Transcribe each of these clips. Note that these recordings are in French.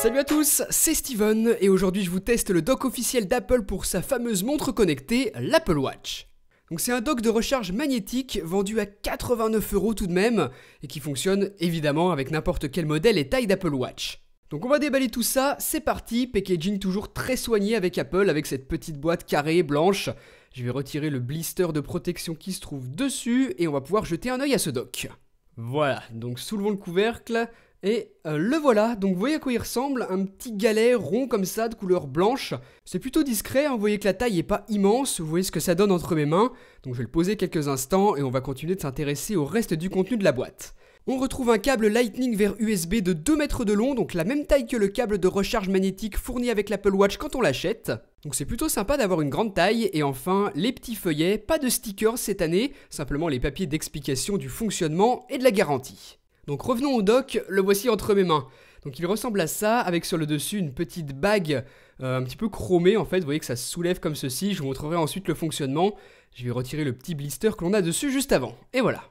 Salut à tous, c'est Steven et aujourd'hui je vous teste le dock officiel d'Apple pour sa fameuse montre connectée, l'Apple Watch. Donc c'est un dock de recharge magnétique vendu à 89 € tout de même et qui fonctionne évidemment avec n'importe quel modèle et taille d'Apple Watch. Donc on va déballer tout ça, c'est parti, packaging toujours très soigné avec Apple avec cette petite boîte carrée blanche. Je vais retirer le blister de protection qui se trouve dessus et on va pouvoir jeter un œil à ce dock. Voilà, donc soulevons le couvercle. Et le voilà, donc vous voyez à quoi il ressemble, un petit galet rond comme ça de couleur blanche. C'est plutôt discret, hein, vous voyez que la taille est pas immense, vous voyez ce que ça donne entre mes mains. Donc je vais le poser quelques instants et on va continuer de s'intéresser au reste du contenu de la boîte. On retrouve un câble Lightning vers USB de 2 mètres de long, donc la même taille que le câble de recharge magnétique fourni avec l'Apple Watch quand on l'achète. Donc c'est plutôt sympa d'avoir une grande taille, et enfin les petits feuillets, pas de stickers cette année, simplement les papiers d'explication du fonctionnement et de la garantie. Donc revenons au dock, le voici entre mes mains. Donc il ressemble à ça, avec sur le dessus une petite bague un petit peu chromée en fait, vous voyez que ça se soulève comme ceci, je vous montrerai ensuite le fonctionnement. Je vais retirer le petit blister que l'on a dessus juste avant, et voilà.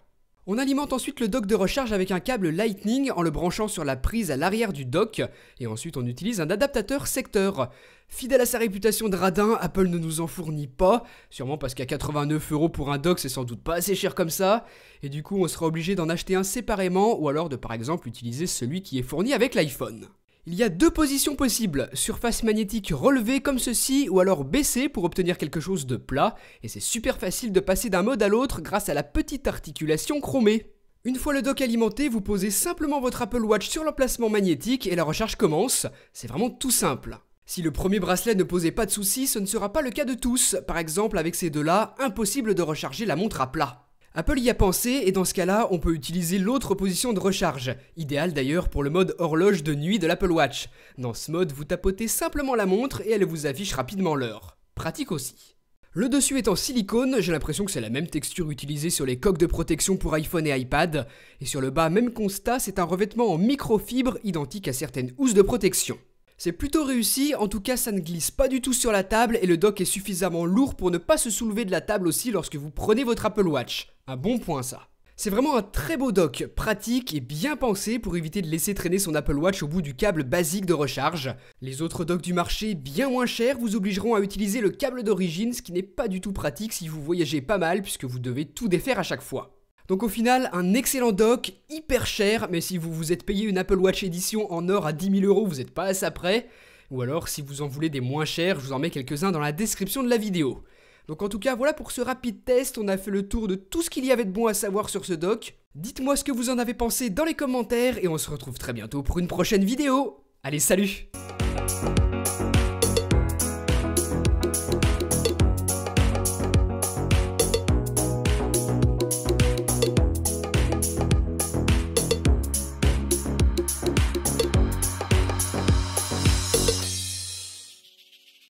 On alimente ensuite le dock de recharge avec un câble Lightning en le branchant sur la prise à l'arrière du dock, et ensuite on utilise un adaptateur secteur. Fidèle à sa réputation de radin, Apple ne nous en fournit pas, sûrement parce qu'à 89 € pour un dock c'est sans doute pas assez cher comme ça, et du coup on sera obligé d'en acheter un séparément, ou alors de par exemple utiliser celui qui est fourni avec l'iPhone. Il y a deux positions possibles, surface magnétique relevée comme ceci ou alors baissée pour obtenir quelque chose de plat, et c'est super facile de passer d'un mode à l'autre grâce à la petite articulation chromée. Une fois le dock alimenté, vous posez simplement votre Apple Watch sur l'emplacement magnétique et la recharge commence, c'est vraiment tout simple. Si le premier bracelet ne posait pas de soucis, ce ne sera pas le cas de tous, par exemple avec ces deux-là, impossible de recharger la montre à plat. Apple y a pensé et dans ce cas-là, on peut utiliser l'autre position de recharge, idéal d'ailleurs pour le mode horloge de nuit de l'Apple Watch. Dans ce mode, vous tapotez simplement la montre et elle vous affiche rapidement l'heure. Pratique aussi. Le dessus est en silicone, j'ai l'impression que c'est la même texture utilisée sur les coques de protection pour iPhone et iPad. Et sur le bas, même constat, c'est un revêtement en microfibre identique à certaines housses de protection. C'est plutôt réussi, en tout cas ça ne glisse pas du tout sur la table et le dock est suffisamment lourd pour ne pas se soulever de la table aussi lorsque vous prenez votre Apple Watch. Un bon point ça. C'est vraiment un très beau dock, pratique et bien pensé pour éviter de laisser traîner son Apple Watch au bout du câble basique de recharge. Les autres docks du marché, bien moins chers, vous obligeront à utiliser le câble d'origine, ce qui n'est pas du tout pratique si vous voyagez pas mal puisque vous devez tout défaire à chaque fois. Donc au final, un excellent dock, hyper cher, mais si vous vous êtes payé une Apple Watch édition en or à 10 000 € vous n'êtes pas à ça près. Ou alors si vous en voulez des moins chers, je vous en mets quelques-uns dans la description de la vidéo. Donc en tout cas, voilà pour ce rapide test, on a fait le tour de tout ce qu'il y avait de bon à savoir sur ce dock. Dites-moi ce que vous en avez pensé dans les commentaires et on se retrouve très bientôt pour une prochaine vidéo. Allez, salut!